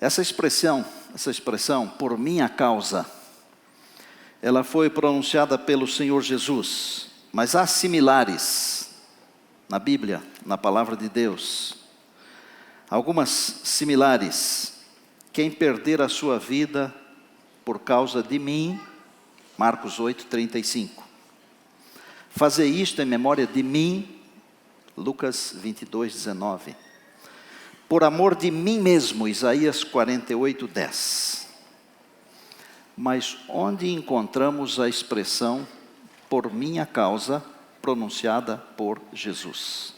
Essa expressão, por minha causa, ela foi pronunciada pelo Senhor Jesus, mas há similares na Bíblia, na palavra de Deus. Algumas similares. Quem perder a sua vida por causa de mim, Marcos 8:35. Fazer isto em memória de mim, Lucas 22:19. Por amor de mim mesmo, Isaías 48:10. Mas onde encontramos a expressão por minha causa, pronunciada por Jesus?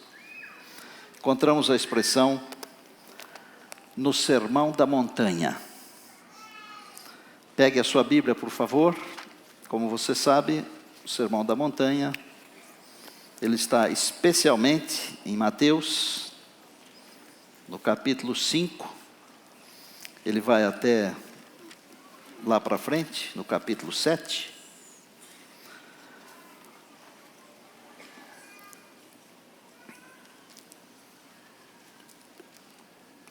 Encontramos a expressão no Sermão da Montanha. Pegue a sua Bíblia, por favor. Como você sabe, o Sermão da Montanha, ele está especialmente em Mateus, no capítulo 5. Ele vai até lá para frente, no capítulo 7.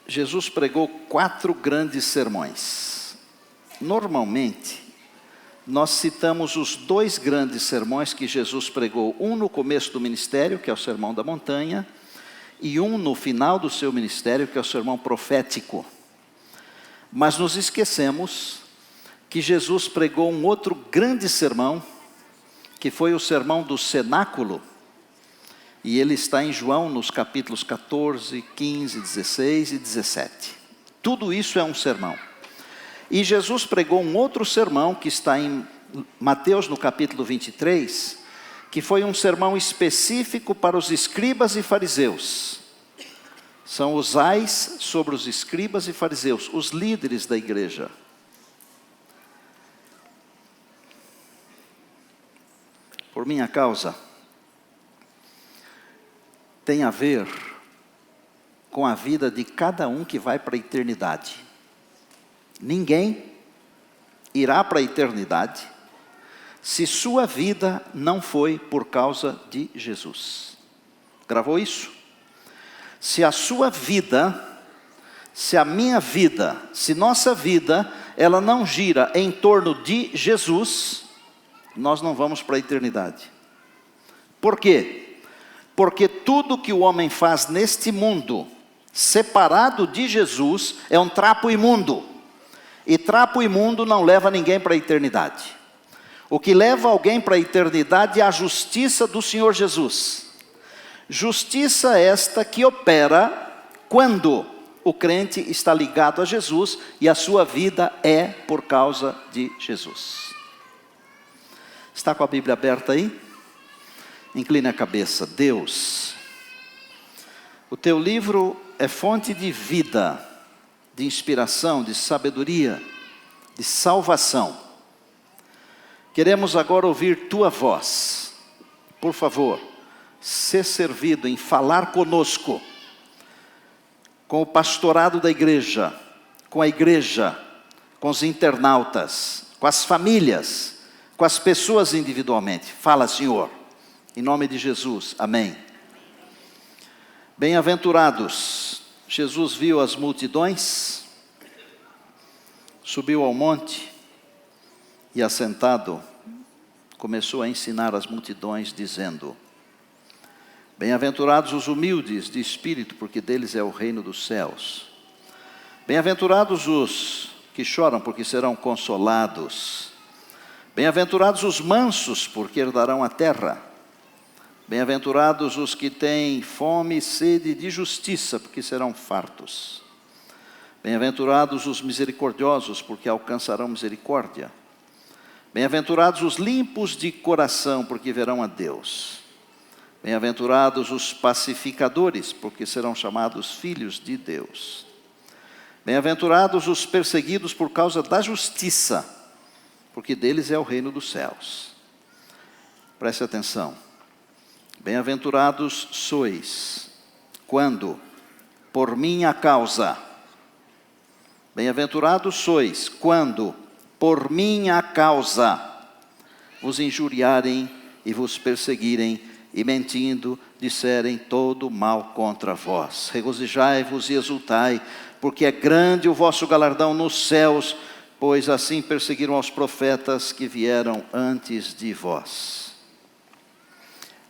Jesus pregou 4 grandes sermões. Normalmente, nós citamos os 2 grandes sermões que Jesus pregou. Um no começo do ministério, que é o Sermão da Montanha, e um no final do seu ministério, que é o Sermão Profético. Mas nos esquecemos que Jesus pregou um outro grande sermão, que foi o Sermão do Cenáculo, e ele está em João, nos capítulos 14, 15, 16 e 17. Tudo isso é um sermão. E Jesus pregou um outro sermão, que está em Mateus, no capítulo 23, que foi um sermão específico para os escribas e fariseus. São os ais sobre os escribas e fariseus, os líderes da igreja. Por minha causa, tem a ver com a vida de cada um que vai para a eternidade. Ninguém irá para a eternidade se sua vida não foi por causa de Jesus. Gravou isso? Se a sua vida, se a minha vida, se nossa vida, ela não gira em torno de Jesus, nós não vamos para a eternidade. Por quê? Porque tudo que o homem faz neste mundo, separado de Jesus, é um trapo imundo. E trapo imundo não leva ninguém para a eternidade. O que leva alguém para a eternidade é a justiça do Senhor Jesus. Justiça esta que opera quando o crente está ligado a Jesus e a sua vida é por causa de Jesus. Está com a Bíblia aberta aí? Incline a cabeça. Deus, o teu livro é fonte de vida, de inspiração, de sabedoria, de salvação. Queremos agora ouvir tua voz. Por favor, ser servido em falar conosco, com o pastorado da igreja, com a igreja, com os internautas, com as famílias, com as pessoas individualmente. Fala, Senhor. Em nome de Jesus, amém. Bem-aventurados, Jesus viu as multidões, subiu ao monte e assentado, começou a ensinar as multidões, dizendo: bem-aventurados os humildes de espírito, porque deles é o reino dos céus. Bem-aventurados os que choram, porque serão consolados. Bem-aventurados os mansos, porque herdarão a terra. Bem-aventurados os que têm fome e sede de justiça, porque serão fartos. Bem-aventurados os misericordiosos, porque alcançarão misericórdia. Bem-aventurados os limpos de coração, porque verão a Deus. Bem-aventurados os pacificadores, porque serão chamados filhos de Deus. Bem-aventurados os perseguidos por causa da justiça, porque deles é o reino dos céus. Preste atenção. Bem-aventurados sois, quando, por minha causa, bem-aventurados sois, quando, por minha causa, vos injuriarem e vos perseguirem, e mentindo, disserem todo mal contra vós. Regozijai-vos e exultai, porque é grande o vosso galardão nos céus, pois assim perseguiram os profetas que vieram antes de vós.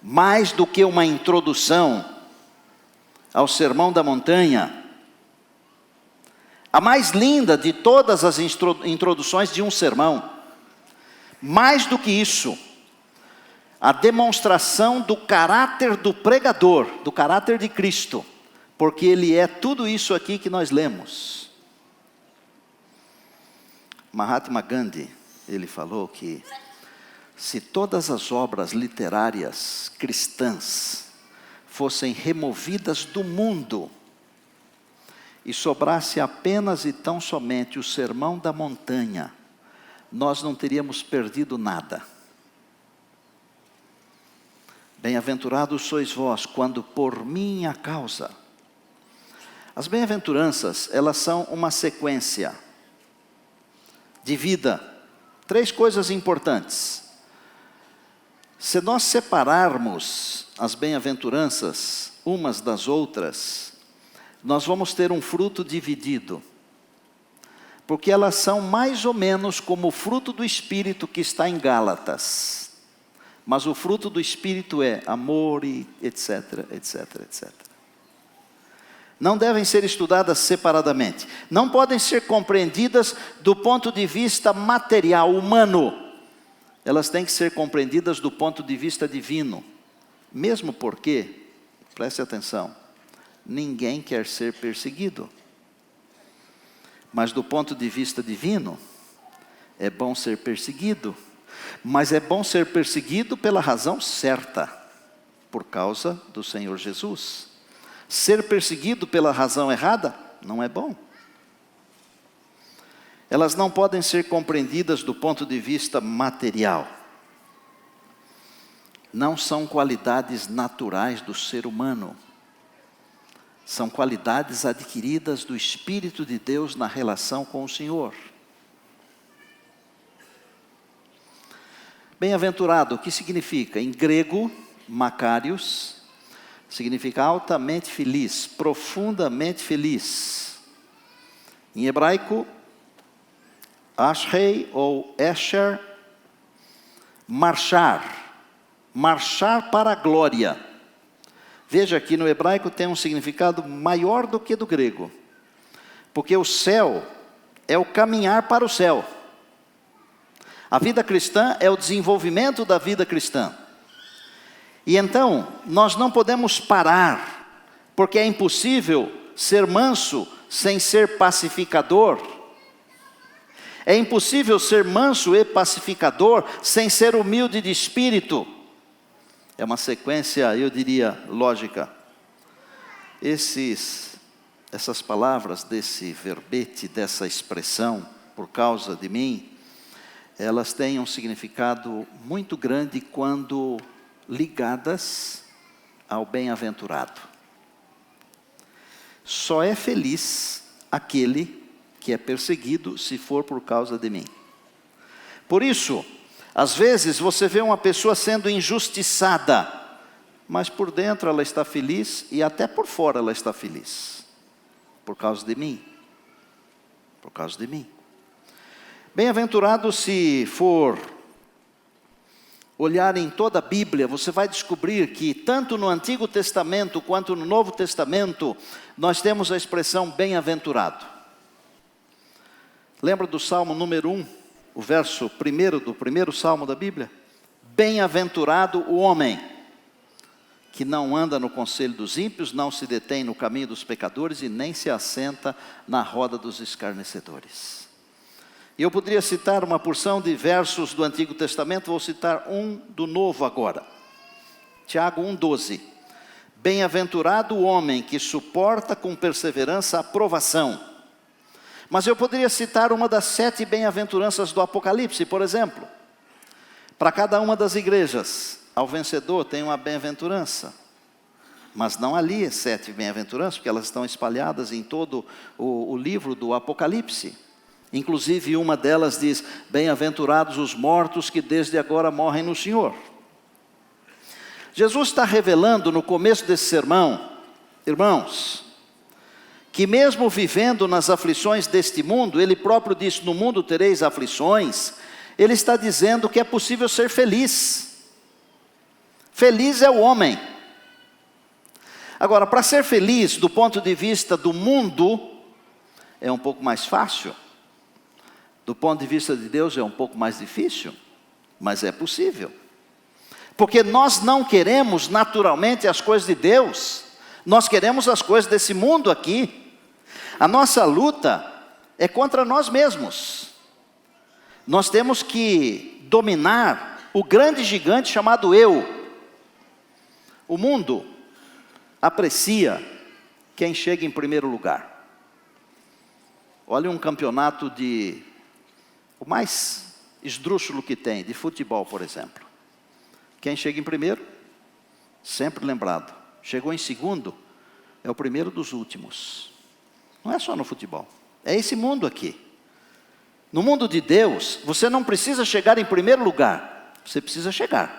Mais do que uma introdução ao Sermão da Montanha, a mais linda de todas as introduções de um sermão, mais do que isso, a demonstração do caráter do pregador, do caráter de Cristo, porque ele é tudo isso aqui que nós lemos. Mahatma Gandhi, ele falou que se todas as obras literárias cristãs fossem removidas do mundo e sobrasse apenas e tão somente o Sermão da Montanha, nós não teríamos perdido nada. Bem-aventurados sois vós, quando por minha causa. As bem-aventuranças, elas são uma sequência de vida. 3 coisas importantes. Se nós separarmos as bem-aventuranças umas das outras, nós vamos ter um fruto dividido. Porque elas são mais ou menos como o fruto do Espírito que está em Gálatas. Mas o fruto do Espírito é amor e etc, etc, etc. Não devem ser estudadas separadamente. Não podem ser compreendidas do ponto de vista material, humano. Elas têm que ser compreendidas do ponto de vista divino. Mesmo porque, preste atenção, ninguém quer ser perseguido. Mas do ponto de vista divino, é bom ser perseguido. Mas é bom ser perseguido pela razão certa, por causa do Senhor Jesus. Ser perseguido pela razão errada, não é bom. Elas não podem ser compreendidas do ponto de vista material. Não são qualidades naturais do ser humano. São qualidades adquiridas do Espírito de Deus na relação com o Senhor. Bem-aventurado, o que significa? Em grego, makarios, significa altamente feliz, profundamente feliz. Em hebraico, ashrei ou esher, marchar para a glória. Veja que no hebraico tem um significado maior do que do grego, porque o céu é o caminhar para o céu. A vida cristã é o desenvolvimento da vida cristã. E então, nós não podemos parar, porque é impossível ser manso sem ser pacificador. É impossível ser manso e pacificador sem ser humilde de espírito. É uma sequência, eu diria, lógica. Essas palavras desse verbete, dessa expressão, por causa de mim, elas têm um significado muito grande quando ligadas ao bem-aventurado. Só é feliz aquele que é perseguido se for por causa de mim. Por isso, às vezes você vê uma pessoa sendo injustiçada, mas por dentro ela está feliz e até por fora ela está feliz. Por causa de mim. Por causa de mim. Bem-aventurado se for olhar em toda a Bíblia, você vai descobrir que tanto no Antigo Testamento quanto no Novo Testamento, nós temos a expressão bem-aventurado. Lembra do Salmo número 1, o verso 1 do primeiro Salmo da Bíblia? Bem-aventurado o homem que não anda no conselho dos ímpios, não se detém no caminho dos pecadores e nem se assenta na roda dos escarnecedores. E eu poderia citar uma porção de versos do Antigo Testamento, vou citar um do Novo agora. Tiago 1,12. Bem-aventurado o homem que suporta com perseverança a provação. Mas eu poderia citar uma das 7 bem-aventuranças do Apocalipse, por exemplo. Para cada uma das igrejas, ao vencedor tem uma bem-aventurança. Mas não ali 7 bem-aventuranças, porque elas estão espalhadas em todo o livro do Apocalipse. Inclusive uma delas diz, bem-aventurados os mortos que desde agora morrem no Senhor. Jesus está revelando no começo desse sermão, irmãos, que mesmo vivendo nas aflições deste mundo, Ele próprio disse, no mundo tereis aflições, Ele está dizendo que é possível ser feliz. Feliz é o homem. Agora, para ser feliz do ponto de vista do mundo, é um pouco mais fácil. Do ponto de vista de Deus é um pouco mais difícil, mas é possível. Porque nós não queremos naturalmente as coisas de Deus, nós queremos as coisas desse mundo aqui. A nossa luta é contra nós mesmos. Nós temos que dominar o grande gigante chamado eu. O mundo aprecia quem chega em primeiro lugar. Olha um campeonato o mais esdrúxulo que tem, de futebol, por exemplo. Quem chega em primeiro, sempre lembrado. Chegou em segundo, é o primeiro dos últimos. Não é só no futebol, é esse mundo aqui. No mundo de Deus, você não precisa chegar em primeiro lugar, você precisa chegar.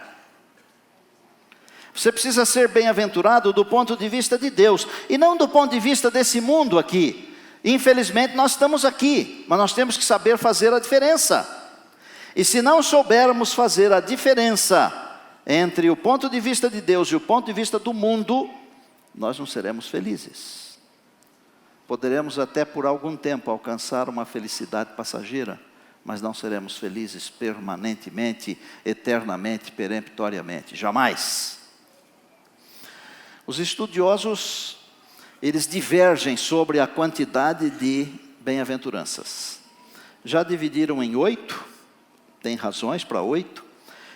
Você precisa ser bem-aventurado do ponto de vista de Deus, e não do ponto de vista desse mundo aqui. Infelizmente nós estamos aqui, mas nós temos que saber fazer a diferença. E se não soubermos fazer a diferença entre o ponto de vista de Deus e o ponto de vista do mundo, nós não seremos felizes. Poderemos até por algum tempo alcançar uma felicidade passageira, mas não seremos felizes permanentemente, eternamente, peremptoriamente, jamais. Os estudiosos, eles divergem sobre a quantidade de bem-aventuranças. Já dividiram em 8, tem razões para 8.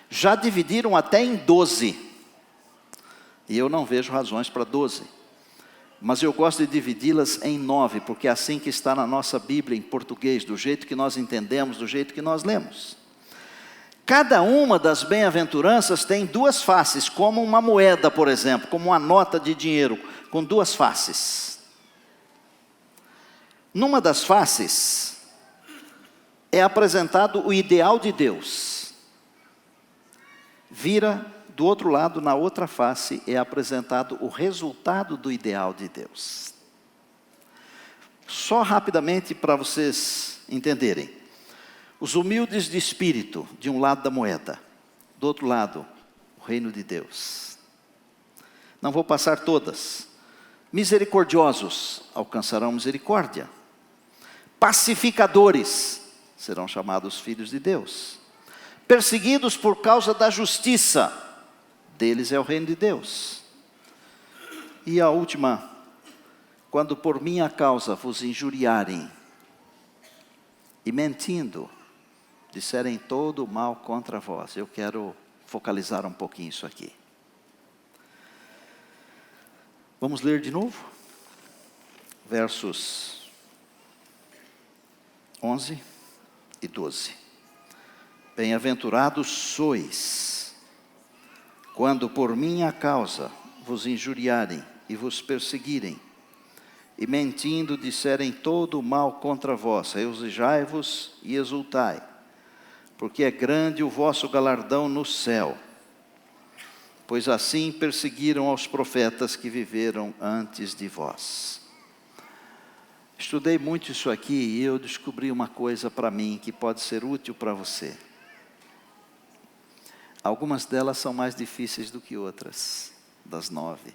Já dividiram até em 12. E eu não vejo razões para 12. Mas eu gosto de dividi-las em 9, porque é assim que está na nossa Bíblia em português, do jeito que nós entendemos, do jeito que nós lemos. Cada uma das bem-aventuranças tem duas faces, como uma moeda, por exemplo, como uma nota de dinheiro, com duas faces. Numa das faces é apresentado o ideal de Deus. Vira do outro lado, na outra face, é apresentado o resultado do ideal de Deus. Só rapidamente para vocês entenderem. Os humildes de espírito, de um lado da moeda, do outro lado, o reino de Deus. Não vou passar todas. Misericordiosos alcançarão misericórdia. Pacificadores serão chamados filhos de Deus. Perseguidos por causa da justiça, deles é o reino de Deus. E a última, quando por minha causa vos injuriarem e mentindo, disserem todo o mal contra vós. Eu quero focalizar um pouquinho isso aqui. Vamos ler de novo? Versos 11 e 12. Bem-aventurados sois, quando por minha causa vos injuriarem e vos perseguirem, e mentindo disserem todo o mal contra vós. Regozijai-vos e exultai, porque é grande o vosso galardão no céu, pois assim perseguiram aos profetas que viveram antes de vós. Estudei muito isso aqui e eu descobri uma coisa para mim que pode ser útil para você. Algumas delas são mais difíceis do que outras, das 9.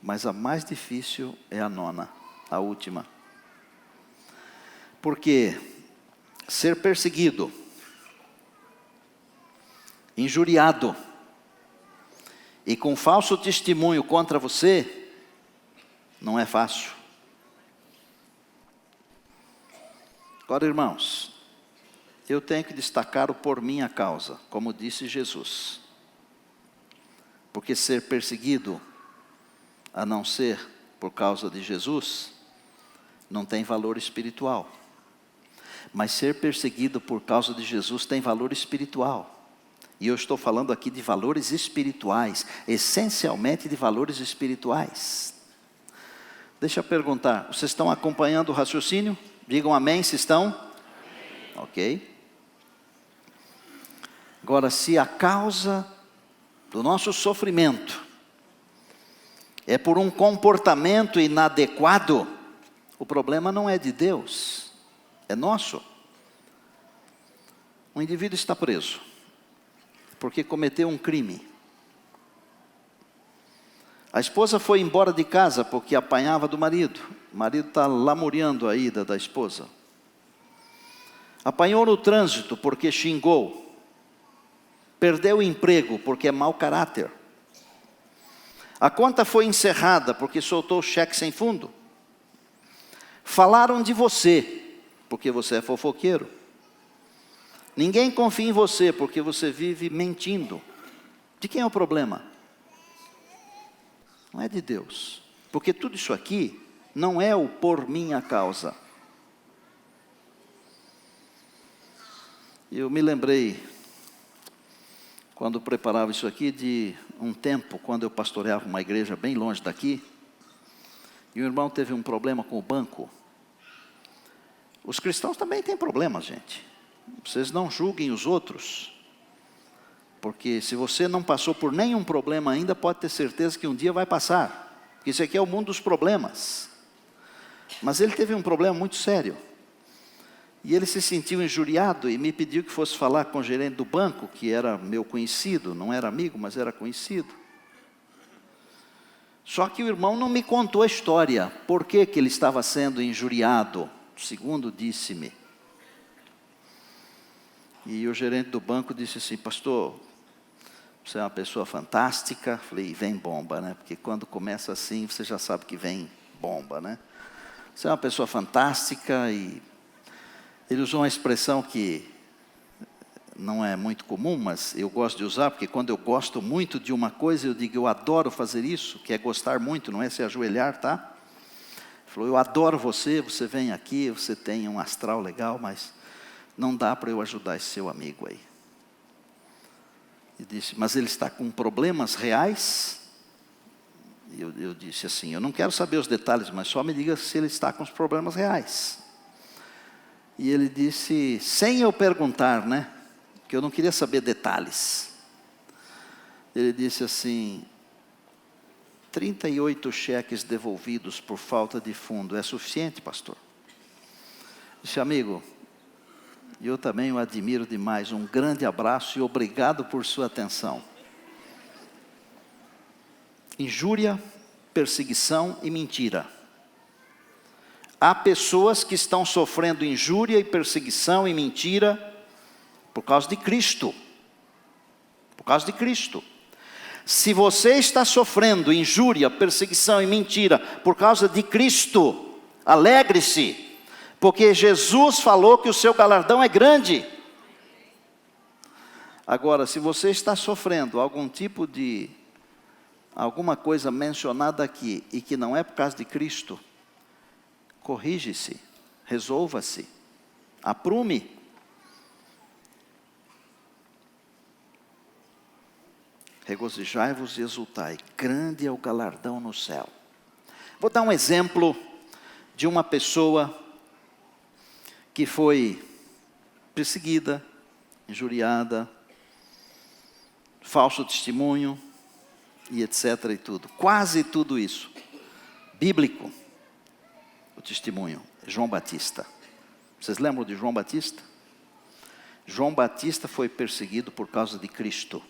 Mas a mais difícil é a 9ª, a última. Porque ser perseguido, injuriado e com falso testemunho contra você, não é fácil. Agora, irmãos, eu tenho que destacar o por minha causa, como disse Jesus. Porque ser perseguido, a não ser por causa de Jesus, não tem valor espiritual. Mas ser perseguido por causa de Jesus tem valor espiritual. E eu estou falando aqui de valores espirituais, essencialmente de valores espirituais. Deixa eu perguntar, vocês estão acompanhando o raciocínio? Digam amém se estão. Amém. Ok. Agora, se a causa do nosso sofrimento, é por um comportamento inadequado, o problema não é de Deus, é nosso. Um indivíduo está preso porque cometeu um crime. A esposa foi embora de casa porque apanhava do marido. O marido está lamuriando a ida da esposa. Apanhou no trânsito porque xingou. Perdeu o emprego porque é mau caráter. A conta foi encerrada porque soltou cheque sem fundo. Falaram de você porque você é fofoqueiro. Ninguém confia em você porque você vive mentindo. De quem é o problema? Não é de Deus. Porque tudo isso aqui não é o por minha causa. Eu me lembrei, quando preparava isso aqui, de um tempo, quando eu pastoreava uma igreja bem longe daqui, e o irmão teve um problema com o banco. Os cristãos também têm problemas, gente. Vocês não julguem os outros, porque se você não passou por nenhum problema ainda, pode ter certeza que um dia vai passar. Porque isso aqui é o mundo dos problemas. Mas ele teve um problema muito sério. E ele se sentiu injuriado e me pediu que fosse falar com o gerente do banco, que era meu conhecido, não era amigo, mas era conhecido. Só que o irmão não me contou a história, por que ele estava sendo injuriado, segundo disse-me. E o gerente do banco disse assim: pastor, você é uma pessoa fantástica. Falei: vem bomba, né? Porque quando começa assim, você já sabe que vem bomba, né? Você é uma pessoa fantástica. E ele usou uma expressão que não é muito comum, mas eu gosto de usar, porque quando eu gosto muito de uma coisa, eu digo: eu adoro fazer isso, que é gostar muito, não é se ajoelhar, tá? Ele falou: eu adoro você, você vem aqui, você tem um astral legal, mas não dá para eu ajudar esse seu amigo aí. E disse: mas ele está com problemas reais? Eu disse assim: eu não quero saber os detalhes, mas só me diga se ele está com os problemas reais. E ele disse, sem eu perguntar, né? Que eu não queria saber detalhes. Ele disse assim: 38 cheques devolvidos por falta de fundo, é suficiente, pastor? Eu disse: amigo, eu também o admiro demais, um grande abraço e obrigado por sua atenção. Injúria, perseguição e mentira. Há pessoas que estão sofrendo injúria e perseguição e mentira por causa de Cristo. Por causa de Cristo. Se você está sofrendo injúria, perseguição e mentira por causa de Cristo, alegre-se, porque Jesus falou que o seu galardão é grande. Agora, se você está sofrendo alguma coisa mencionada aqui, e que não é por causa de Cristo, corrige-se, resolva-se, aprume. Regozijai-vos e exultai, grande é o galardão no céu. Vou dar um exemplo de uma pessoa que foi perseguida, injuriada, falso testemunho, e etc. e tudo. Quase tudo isso. Bíblico. O testemunho. João Batista. Vocês lembram de João Batista? João Batista foi perseguido por causa de Cristo.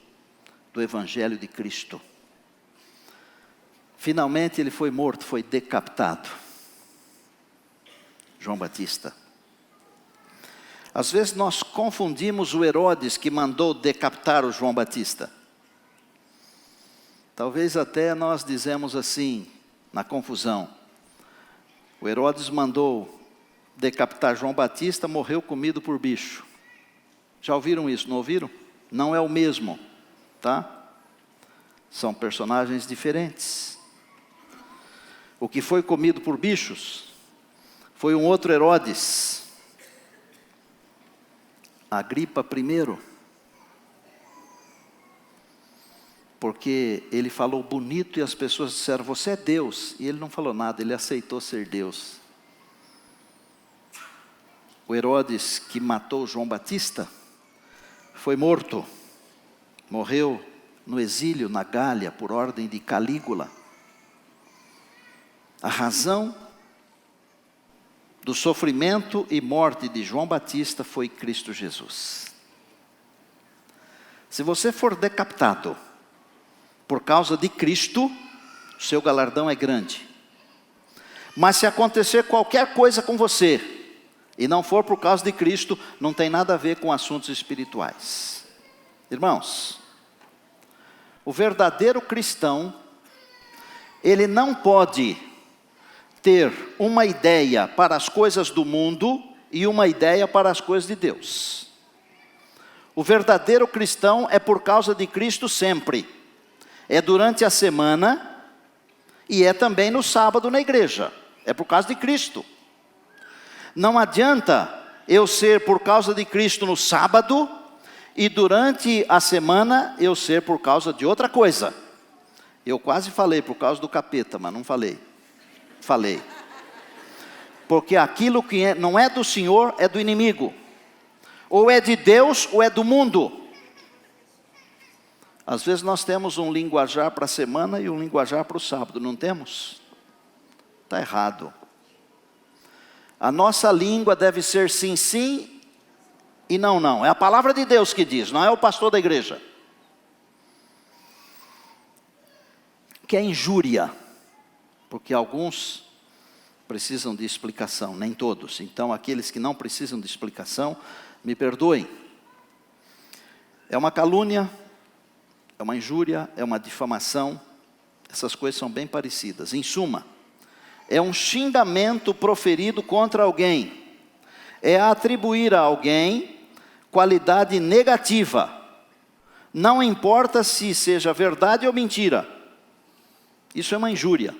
Do Evangelho de Cristo. Finalmente ele foi morto, foi decapitado. João Batista. Às vezes nós confundimos o Herodes que mandou decapitar o João Batista. Talvez até nós dizemos assim, na confusão: o Herodes mandou decapitar João Batista, morreu comido por bicho. Já ouviram isso, não ouviram? Não é o mesmo, tá? São personagens diferentes. O que foi comido por bichos foi um outro Herodes, Agripa I, porque ele falou bonito e as pessoas disseram: você é Deus, e ele não falou nada, ele aceitou ser Deus. O Herodes que matou João Batista foi morto, morreu no exílio na Gália, por ordem de Calígula. A razão do sofrimento e morte de João Batista foi Cristo Jesus. Se você for decapitado por causa de Cristo, o seu galardão é grande. Mas se acontecer qualquer coisa com você, e não for por causa de Cristo, não tem nada a ver com assuntos espirituais. Irmãos, o verdadeiro cristão, ele não pode ter uma ideia para as coisas do mundo e uma ideia para as coisas de Deus. O verdadeiro cristão é por causa de Cristo sempre. É durante a semana e é também no sábado na igreja. É por causa de Cristo. Não adianta eu ser por causa de Cristo no sábado e durante a semana eu ser por causa de outra coisa. Eu quase falei por causa do capeta, mas não falei. Falei. Porque aquilo que não é do Senhor é do inimigo. Ou é de Deus ou é do mundo. Às vezes nós temos um linguajar para a semana e um linguajar para o sábado, não temos? Está errado. A nossa língua deve ser sim, sim e não, não. É a palavra de Deus que diz, não é o pastor da igreja. Que é injúria, porque alguns precisam de explicação, nem todos. Então aqueles que não precisam de explicação, me perdoem. É uma calúnia, é uma injúria, é uma difamação. Essas coisas são bem parecidas. Em suma, é um xingamento proferido contra alguém. É atribuir a alguém qualidade negativa. Não importa se seja verdade ou mentira. Isso é uma injúria.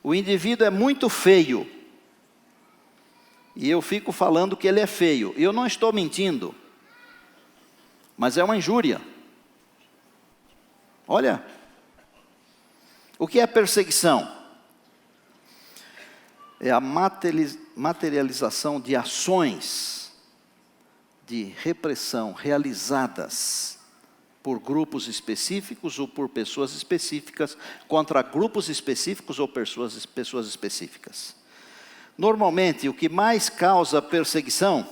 O indivíduo é muito feio. E eu fico falando que ele é feio. Eu não estou mentindo. Mas é uma injúria. Olha. O que é perseguição? É a materialização de ações de repressão realizadas por grupos específicos ou por pessoas específicas contra grupos específicos ou pessoas específicas. Normalmente, o que mais causa perseguição?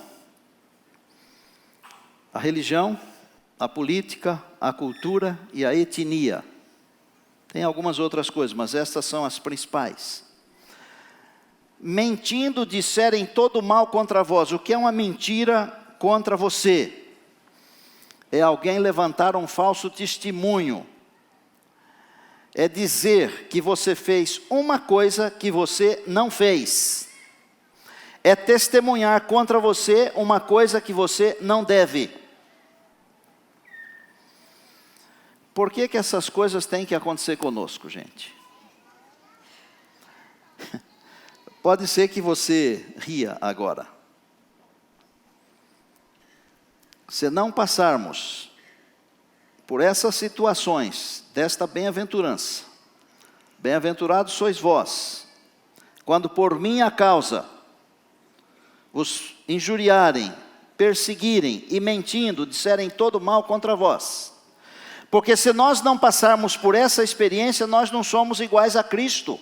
A religião, a política, a cultura e a etnia. Tem algumas outras coisas, mas estas são as principais. Mentindo disserem todo mal contra vós. O que é uma mentira contra você? É alguém levantar um falso testemunho. É dizer que você fez uma coisa que você não fez. É testemunhar contra você uma coisa que você não deve. Por que que essas coisas têm que acontecer conosco, gente? Pode ser que você ria agora. Se não passarmos por essas situações desta bem-aventurança, bem-aventurados sois vós, quando por minha causa os injuriarem, perseguirem e mentindo, disserem todo mal contra vós. Porque se nós não passarmos por essa experiência, nós não somos iguais a Cristo.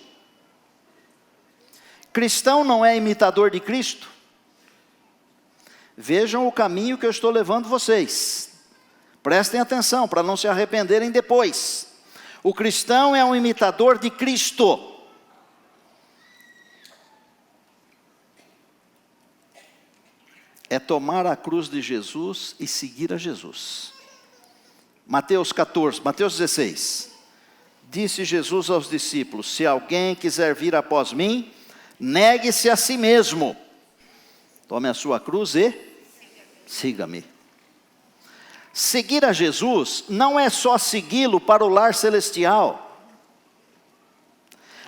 Cristão não é imitador de Cristo? Vejam o caminho que eu estou levando vocês. Prestem atenção para não se arrependerem depois. O cristão é um imitador de Cristo. É tomar a cruz de Jesus e seguir a Jesus. Mateus 16. Disse Jesus aos discípulos: se alguém quiser vir após mim, negue-se a si mesmo. Tome a sua cruz e siga-me. Seguir a Jesus não é só segui-lo para o lar celestial.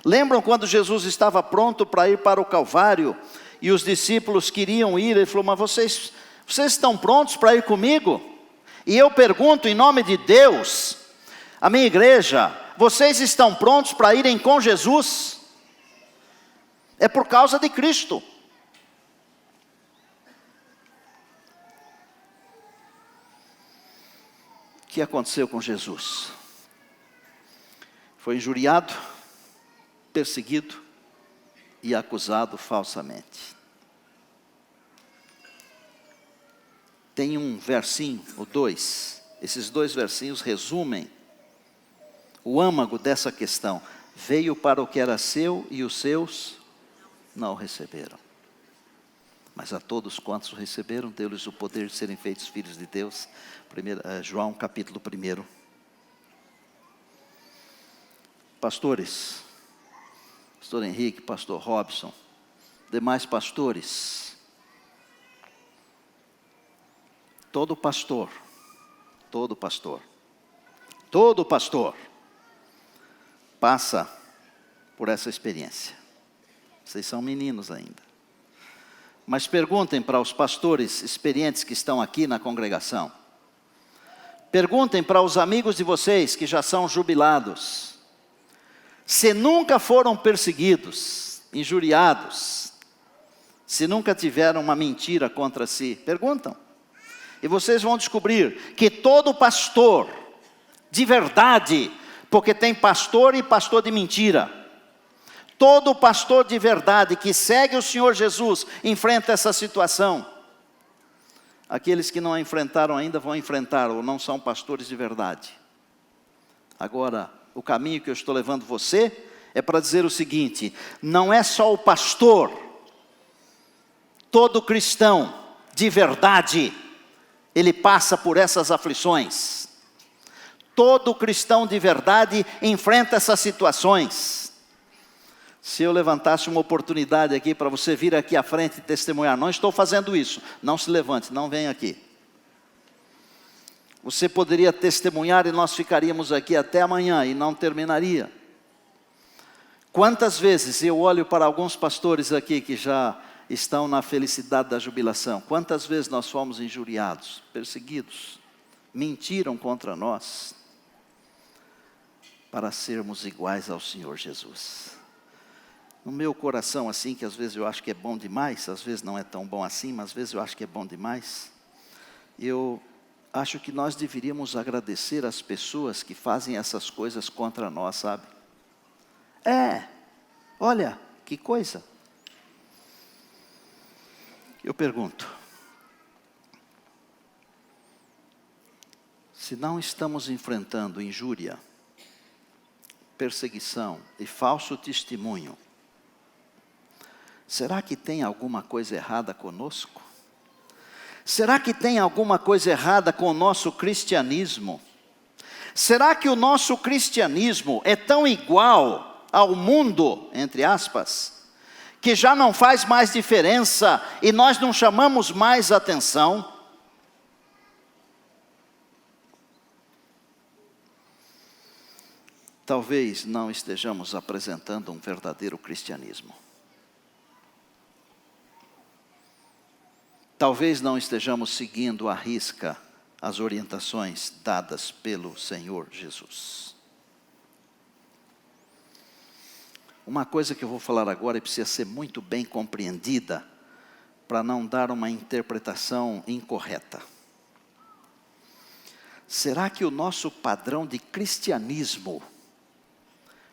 Lembram quando Jesus estava pronto para ir para o Calvário e os discípulos queriam ir? Ele falou: mas vocês estão prontos para ir comigo? E eu pergunto em nome de Deus, a minha igreja, vocês estão prontos para irem com Jesus? É por causa de Cristo. O que aconteceu com Jesus? Foi injuriado, perseguido e acusado falsamente. Tem um versinho, ou dois, esses dois versinhos resumem o âmago dessa questão. Veio para o que era seu e os seus não o receberam. Mas a todos quantos o receberam, deu-lhes o poder de serem feitos filhos de Deus. João capítulo 1. Pastores, pastor Henrique, pastor Robson, demais pastores, todo pastor passa por essa experiência. Vocês são meninos ainda. Mas perguntem para os pastores experientes que estão aqui na congregação. Perguntem para os amigos de vocês que já são jubilados. Se nunca foram perseguidos, injuriados, se nunca tiveram uma mentira contra si, perguntam. E vocês vão descobrir que todo pastor, de verdade, porque tem pastor e pastor de mentira. Todo pastor de verdade que segue o Senhor Jesus enfrenta essa situação. Aqueles que não a enfrentaram ainda vão enfrentar, ou não são pastores de verdade. Agora, o caminho que eu estou levando você é para dizer o seguinte: não é só o pastor, todo cristão de verdade, ele passa por essas aflições. Todo cristão de verdade enfrenta essas situações. Se eu levantasse uma oportunidade aqui para você vir aqui à frente e testemunhar, não estou fazendo isso, não se levante, não venha aqui. Você poderia testemunhar e nós ficaríamos aqui até amanhã e não terminaria. Quantas vezes eu olho para alguns pastores aqui que já estão na felicidade da jubilação, quantas vezes nós fomos injuriados, perseguidos, mentiram contra nós, para sermos iguais ao Senhor Jesus. No meu coração assim, que às vezes eu acho que é bom demais, às vezes não é tão bom assim, mas às vezes eu acho que é bom demais, eu acho que nós deveríamos agradecer as pessoas que fazem essas coisas contra nós, sabe? Olha, que coisa. Eu pergunto, se não estamos enfrentando injúria, perseguição e falso testemunho, será que tem alguma coisa errada conosco? Será que tem alguma coisa errada com o nosso cristianismo? Será que o nosso cristianismo é tão igual ao mundo, entre aspas, que já não faz mais diferença e nós não chamamos mais atenção? Talvez não estejamos apresentando um verdadeiro cristianismo. Talvez não estejamos seguindo à risca as orientações dadas pelo Senhor Jesus. Uma coisa que eu vou falar agora precisa ser muito bem compreendida, para não dar uma interpretação incorreta. Será que o nosso padrão de cristianismo,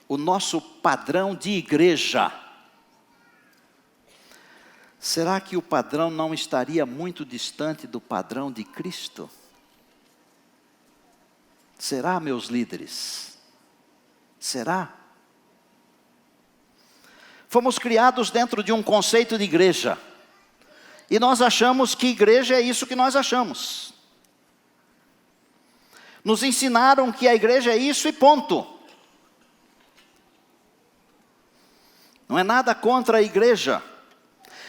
o nosso padrão de igreja, será que o padrão não estaria muito distante do padrão de Cristo? Será, meus líderes? Será? Fomos criados dentro de um conceito de igreja, e nós achamos que igreja é isso que nós achamos. Nos ensinaram que a igreja é isso e ponto. Não é nada contra a igreja,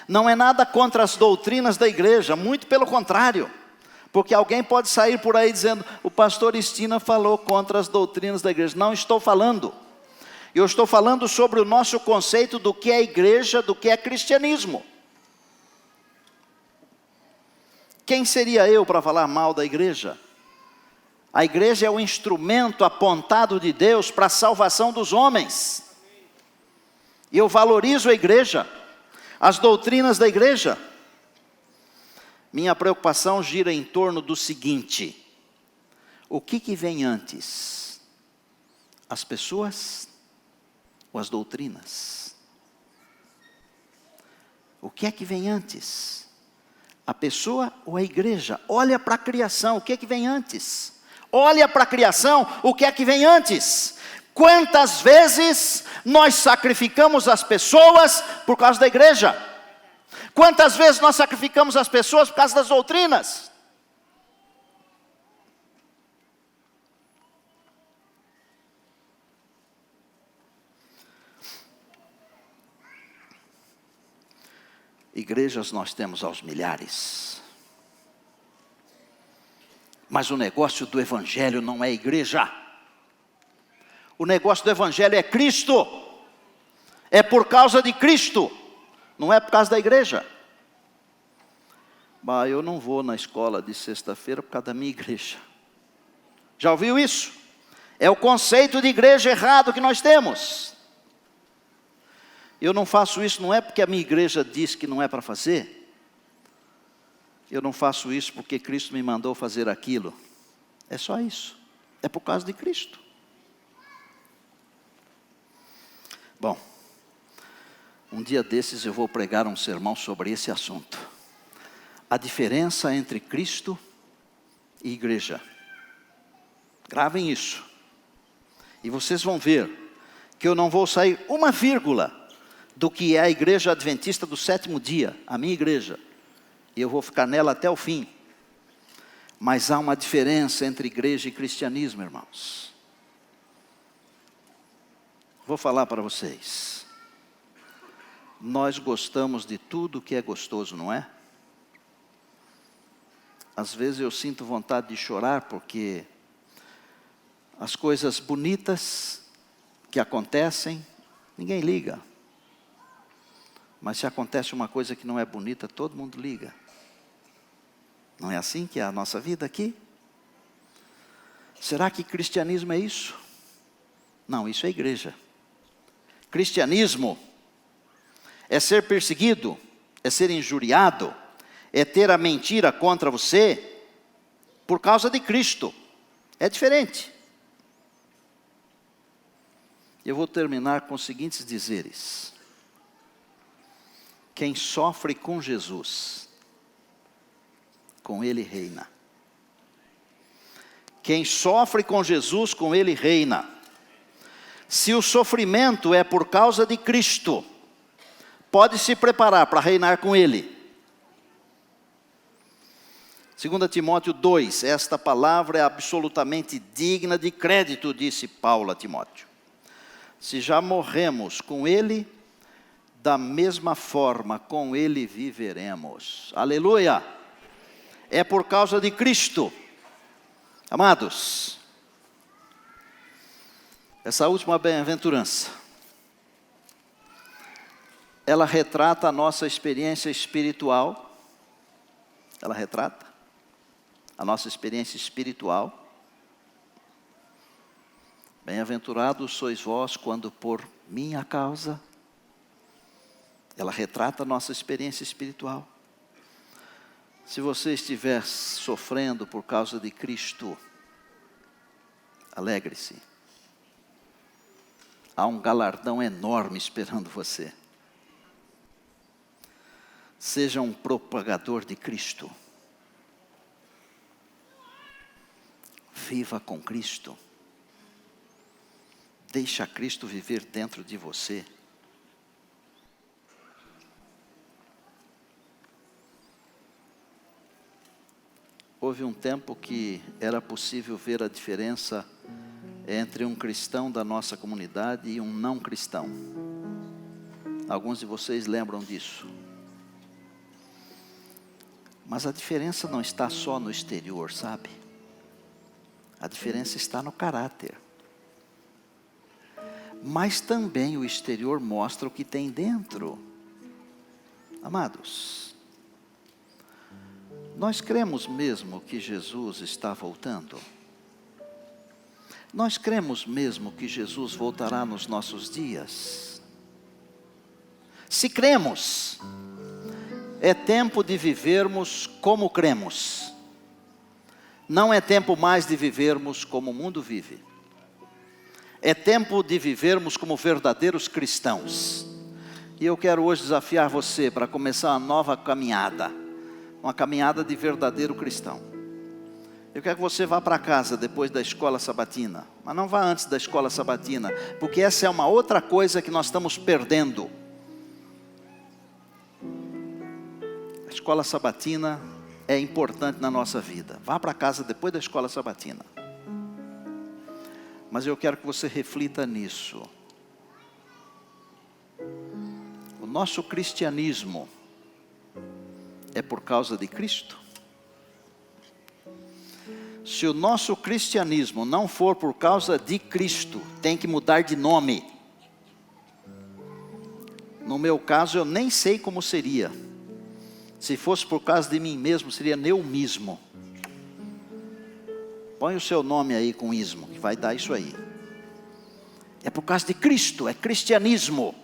não é nada contra as doutrinas da igreja, muito pelo contrário, porque alguém pode sair por aí dizendo, o pastor Estina falou contra as doutrinas da igreja. Não estou falando, eu estou falando sobre o nosso conceito do que é igreja, do que é cristianismo. Quem seria eu para falar mal da igreja? A igreja é o instrumento apontado de Deus para a salvação dos homens. Eu valorizo a igreja, as doutrinas da igreja. Minha preocupação gira em torno do seguinte: O que vem antes? As pessoas ou as doutrinas? O que é que vem antes? A pessoa ou a igreja? Olha para a criação, o que é que vem antes? Olha para a criação, o que é que vem antes? Quantas vezes nós sacrificamos as pessoas por causa da igreja? Quantas vezes nós sacrificamos as pessoas por causa das doutrinas? Igrejas nós temos aos milhares. Mas o negócio do evangelho não é igreja. O negócio do evangelho é Cristo. É por causa de Cristo. Não é por causa da igreja. Bah, eu não vou na escola de sexta-feira por causa da minha igreja. Já ouviu isso? É o conceito de igreja errado que nós temos. Eu não faço isso não é porque a minha igreja diz que não é para fazer. Eu não faço isso porque Cristo me mandou fazer aquilo. É só isso. É por causa de Cristo. Bom, um dia desses eu vou pregar um sermão sobre esse assunto. A diferença entre Cristo e igreja. Gravem isso. E vocês vão ver que eu não vou sair uma vírgula do que é a igreja adventista do sétimo dia, a minha igreja. E eu vou ficar nela até o fim. Mas há uma diferença entre igreja e cristianismo, irmãos. Vou falar para vocês. Nós gostamos de tudo que é gostoso, não é? Às vezes eu sinto vontade de chorar porque as coisas bonitas que acontecem, ninguém liga. Mas se acontece uma coisa que não é bonita, todo mundo liga. Não é assim que é a nossa vida aqui? Será que cristianismo é isso? Não, isso é igreja. Cristianismo é ser perseguido, é ser injuriado, é ter a mentira contra você por causa de Cristo. É diferente. Eu vou terminar com os seguintes dizeres. Quem sofre com Jesus, com Ele reina. Quem sofre com Jesus, com Ele reina. Se o sofrimento é por causa de Cristo, pode se preparar para reinar com Ele. 2 Timóteo 2, esta palavra é absolutamente digna de crédito, disse Paulo a Timóteo. Se já morremos com Ele, da mesma forma com Ele viveremos. Aleluia! É por causa de Cristo. Amados, essa última bem-aventurança, ela retrata a nossa experiência espiritual. Ela retrata a nossa experiência espiritual. Bem-aventurados sois vós quando por minha causa. Ela retrata a nossa experiência espiritual. Se você estiver sofrendo por causa de Cristo, alegre-se. Há um galardão enorme esperando você. Seja um propagador de Cristo. Viva com Cristo. Deixa Cristo viver dentro de você. Houve um tempo que era possível ver a diferença entre um cristão da nossa comunidade e um não cristão. Alguns de vocês lembram disso. Mas a diferença não está só no exterior, sabe? A diferença está no caráter. Mas também o exterior mostra o que tem dentro. Amados, nós cremos mesmo que Jesus está voltando? Nós cremos mesmo que Jesus voltará nos nossos dias? Se cremos, é tempo de vivermos como cremos. Não é tempo mais de vivermos como o mundo vive. É tempo de vivermos como verdadeiros cristãos. E eu quero hoje desafiar você para começar uma nova caminhada. Uma caminhada de verdadeiro cristão. Eu quero que você vá para casa depois da escola sabatina. Mas não vá antes da escola sabatina. Porque essa é uma outra coisa que nós estamos perdendo. A escola sabatina é importante na nossa vida. Vá para casa depois da escola sabatina. Mas eu quero que você reflita nisso. O nosso cristianismo é por causa de Cristo? Se o nosso cristianismo não for por causa de Cristo, tem que mudar de nome. No meu caso, eu nem sei como seria. Se fosse por causa de mim mesmo, seria neumismo. Põe o seu nome aí com ismo, que vai dar isso aí. É por causa de Cristo, é cristianismo.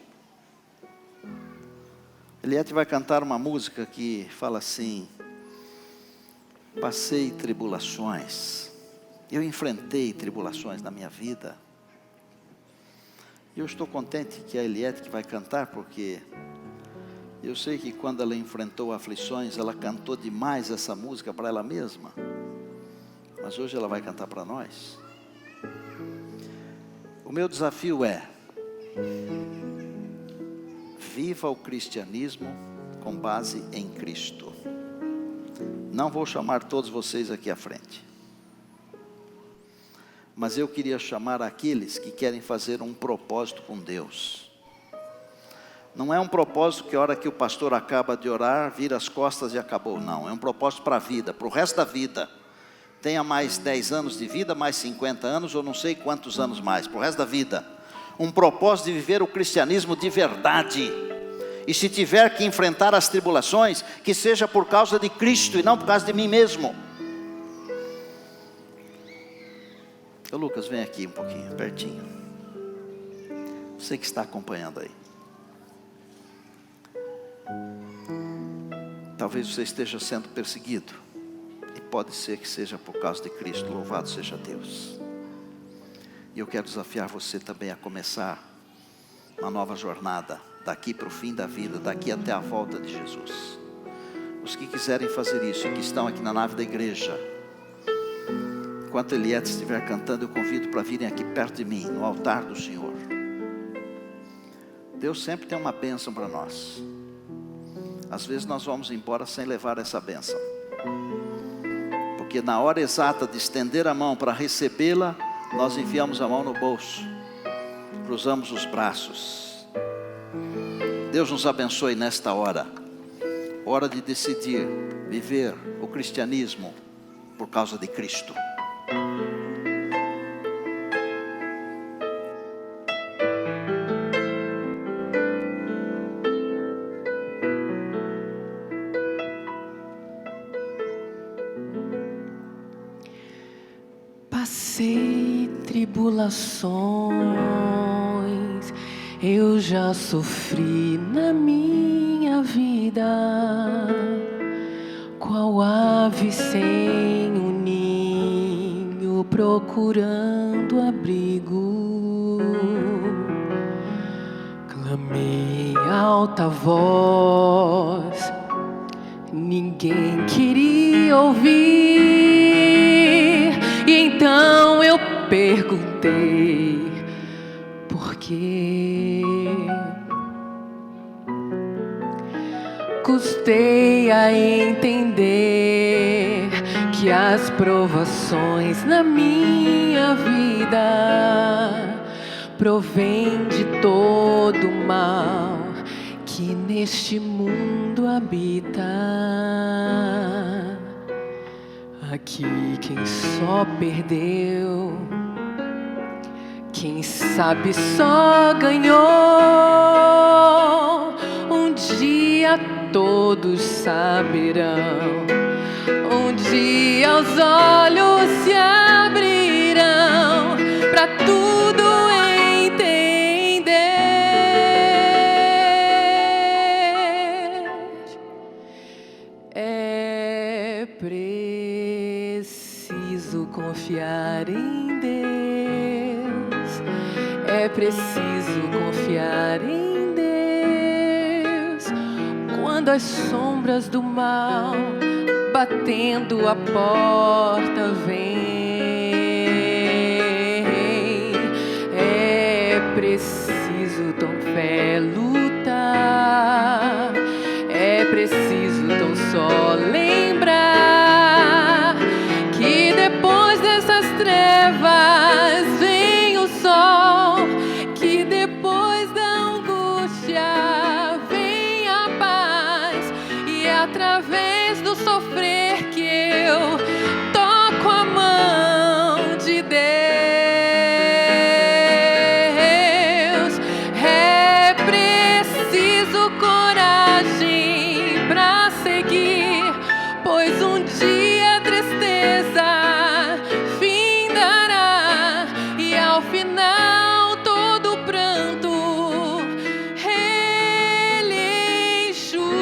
Eliette vai cantar uma música que fala assim: passei tribulações, eu enfrentei tribulações na minha vida. E eu estou contente que é a Eliette que vai cantar, porque eu sei que quando ela enfrentou aflições, ela cantou demais essa música para ela mesma. Mas hoje ela vai cantar para nós. O meu desafio é: viva o cristianismo com base em Cristo. Não vou chamar todos vocês aqui à frente. Mas eu queria chamar aqueles que querem fazer um propósito com Deus. Não é um propósito que a hora que o pastor acaba de orar, vira as costas e acabou. Não, é um propósito para a vida, para o resto da vida. Tenha mais 10 anos de vida, mais 50 anos, ou não sei quantos anos mais, para o resto da vida. Um propósito de viver o cristianismo de verdade. E se tiver que enfrentar as tribulações, que seja por causa de Cristo e não por causa de mim mesmo. Ô Lucas, vem aqui um pouquinho, pertinho. Você que está acompanhando aí. Talvez você esteja sendo perseguido. E pode ser que seja por causa de Cristo. Louvado seja Deus. E eu quero desafiar você também a começar uma nova jornada. Daqui para o fim da vida, daqui até a volta de Jesus. Os que quiserem fazer isso e que estão aqui na nave da igreja, enquanto Eliette estiver cantando, eu convido para virem aqui perto de mim, no altar do Senhor. Deus sempre tem uma bênção para nós. Às vezes nós vamos embora sem levar essa bênção. Porque na hora exata de estender a mão para recebê-la, nós enfiamos a mão no bolso, cruzamos os braços. Deus nos abençoe nesta hora. Hora de decidir viver o cristianismo por causa de Cristo. Passei tribulações, eu já sofri na minha vida, qual ave sem um ninho procurando abrigo. Clamei alta voz, ninguém queria ouvir. E então eu perguntei: por quê? Custei a entender que as provações na minha vida provêm de todo o mal que neste mundo habita. Aqui quem só perdeu, quem sabe só ganhou. Um dia todos saberão, um dia os olhos se abrirão para tudo entender. É preciso preciso confiar em Deus. É preciso confiar em Deus. Quando as sombras do mal batendo a porta vem, é preciso tão fé lutar. É preciso tão só lembrar que depois dessas trevas vem o sol, que depois da angústia vem a paz, e é através do sofrer que eu toco a mão de Deus. É preciso coragem pra seguir, pois um dia a tristeza findará, e ao final todo pranto Ele enxugará.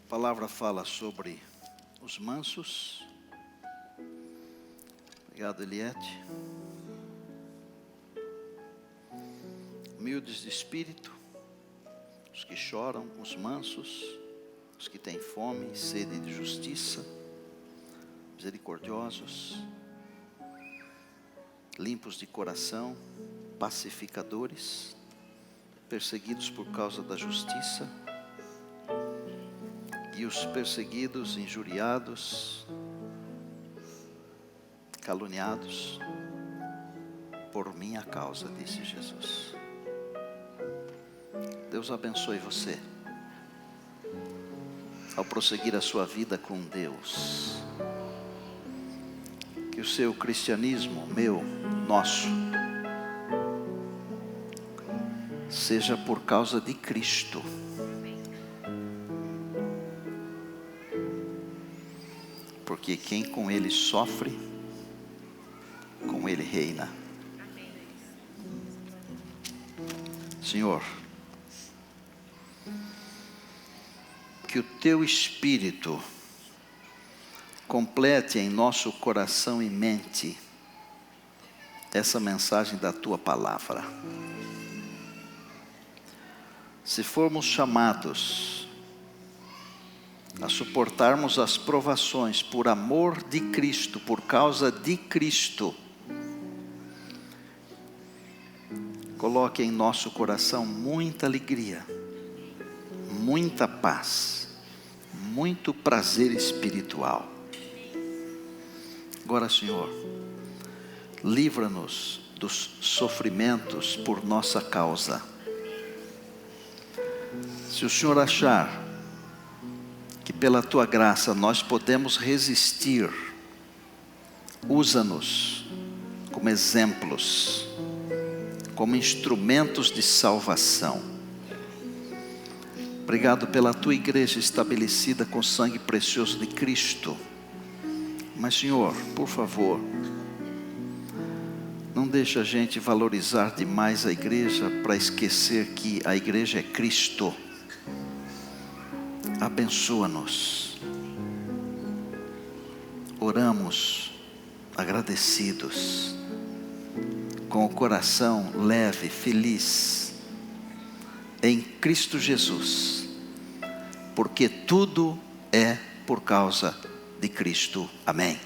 A palavra fala sobre os mansos. Obrigado, Eliette. Humildes de espírito, os que choram, os mansos, os que têm fome e sede de justiça, misericordiosos, limpos de coração, pacificadores, perseguidos por causa da justiça, e os perseguidos, injuriados, caluniados por minha causa, disse Jesus. Deus abençoe você ao prosseguir a sua vida com Deus. Que o seu cristianismo, meu, nosso, seja por causa de Cristo. Porque quem com Ele sofre, com Ele reina. Senhor, que o Teu Espírito complete em nosso coração e mente essa mensagem da Tua Palavra. Se formos chamados a suportarmos as provações por amor de Cristo, por causa de Cristo, coloque em nosso coração muita alegria, muita paz, muito prazer espiritual. Agora, Senhor, livra-nos dos sofrimentos por nossa causa. Se o Senhor achar que pela Tua graça nós podemos resistir, usa-nos como exemplos, como instrumentos de salvação. Obrigado pela Tua igreja estabelecida com o sangue precioso de Cristo. Mas, Senhor, por favor, não deixe a gente valorizar demais a igreja para esquecer que a igreja é Cristo. Abençoa-nos. Oramos agradecidos, com o coração leve, feliz, em Cristo Jesus, porque tudo é por causa de Cristo. Amém.